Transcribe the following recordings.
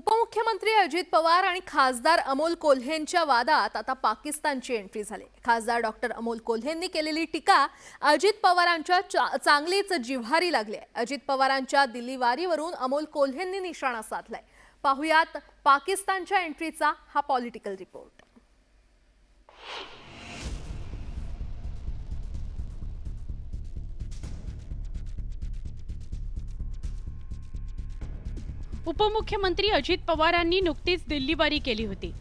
उपमुख्यमंत्री अजित पवार आणि खासदार अमोल कोल्हेंच्या वादात आता पाकिस्तानची एंट्री झाली। खासदार डॉक्टर अमोल कोल्हेंनी केलेली टीका अजित पवारांच्या चांगलीच जिव्हारी लागली आहे। अजित पवारांच्या दिल्ली वारीवरून अमोल कोल्हेंनी निशाणा साधलाय। पाहुयात पाकिस्तानच्या एंट्रीचा हा पॉलिटिकल रिपोर्ट। उपमुख्यमंत्री अजित पवारांनी नुकतीच दिल्लीवारी केली होती।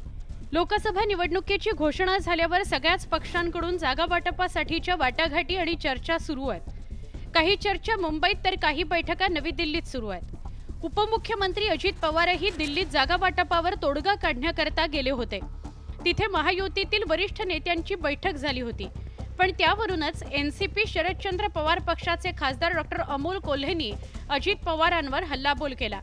लोकसभा निवडणुकीची घोषणा झाल्यावर सगळ्याच पक्षांकडून जागा वाटपासाठीच्या वाटाघाटी आणि चर्चा सुरू आहेत। काही चर्चा मुंबईत तर काही बैठका नवी दिल्लीत सुरू आहेत। उपमुख्यमंत्री अजित पवारही दिल्लीत जागा वाटपावर तोडगा काढण्याकरता गेले होते। तिथे महायुतीतील वरिष्ठ नेत्यांची बैठक झाली होती, पण त्यावरूनच एनसीपी शरदचंद्र पवार पक्षाचे खासदार डॉक्टर अमोल कोल्हेंनी अजित पवारांवर हल्लाबोल केला।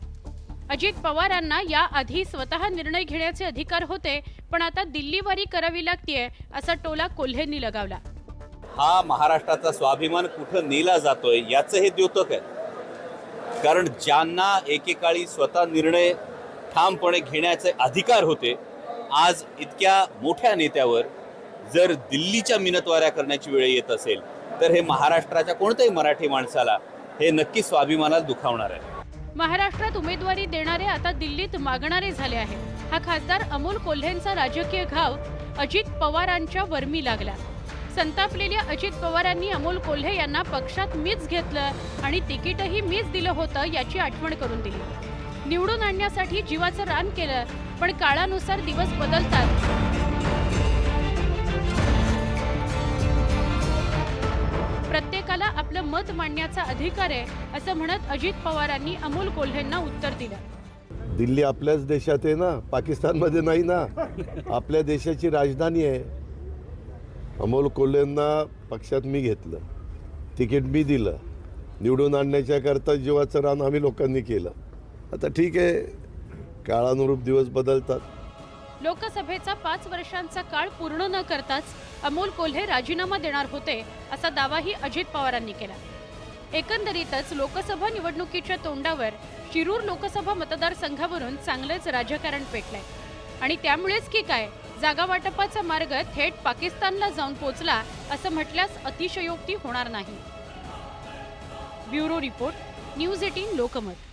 अजित पवारांना याआधी स्वतः निर्णय घेण्याचे अधिकार होते, पण आता दिल्लीवारी करावी लागतेय असा टोला कोल्हेंनी लगावला। हा महाराष्ट्राचा स्वाभिमान कुठं नेला जातोय याचं हे द्योतक आहे। कारण ज्यांना एकेकाळी स्वतः निर्णय ठामपणे घेण्याचे अधिकार होते, आज इतक्या मोठ्या नेत्यावर जर दिल्लीच्या मिनतवाऱ्या करण्याची वेळ येत असेल तर हे महाराष्ट्राच्या कोणत्याही मराठी माणसाला हे नक्की स्वाभिमानाला दुखावणार आहे। महाराष्ट्रात उमेदवारी देणारे आता दिल्लीत मागणारे झाले आहेत। हा खासदार अमोल कोल्हेंचा राजकीय घाव अजित पवारांच्या वर्मी लागला। संतापलेल्या अजित पवारांनी अमोल कोल्हे यांना पक्षात मीच घेतलं आणि तिकीटही मीच दिलं होतं याची आठवण करून दिली। निवडून आणण्यासाठी जीवाचं रान केलं, पण काळानुसार दिवस बदलतात। प्रत्येकाला आपलं मत मांडण्याचा अधिकार आहे असं म्हणत अजित पवारांनी अमोल कोल्हेंना उत्तर दिलं। दिल्ली आपल्याच देशात आहे ना, पाकिस्तानमध्ये नाही ना। आपल्या देशाची राजधानी आहे। अमोल कोल्हेंना पक्षात मी घेतलं, तिकीट मी दिलं, निवडून आणण्याच्या करता जीवाचं रान आम्ही लोकांनी केलं। आता ठीक आहे, काळानुरूप दिवस बदलतात। लोकसभेचा 5 वर्षांचा काळ पूर्ण न करताच अमोल कोल्हे राजीनामा देणार होते असा दावाही अजित पवारांनी केला। एकंदरीतच लोकसभा निवडणुकीच्या तोंडावर शिरूर लोकसभा मतदारसंघावरून चांगलेच राजकारण पेटलंय आणि त्यामुळेच की काय जागा वाटपाचा मार्ग थेट पाकिस्तानला जाऊन पोचला असं म्हटल्यास अतिशयोक्ती होणार नाही। Bureau report, news 18 Lokmat.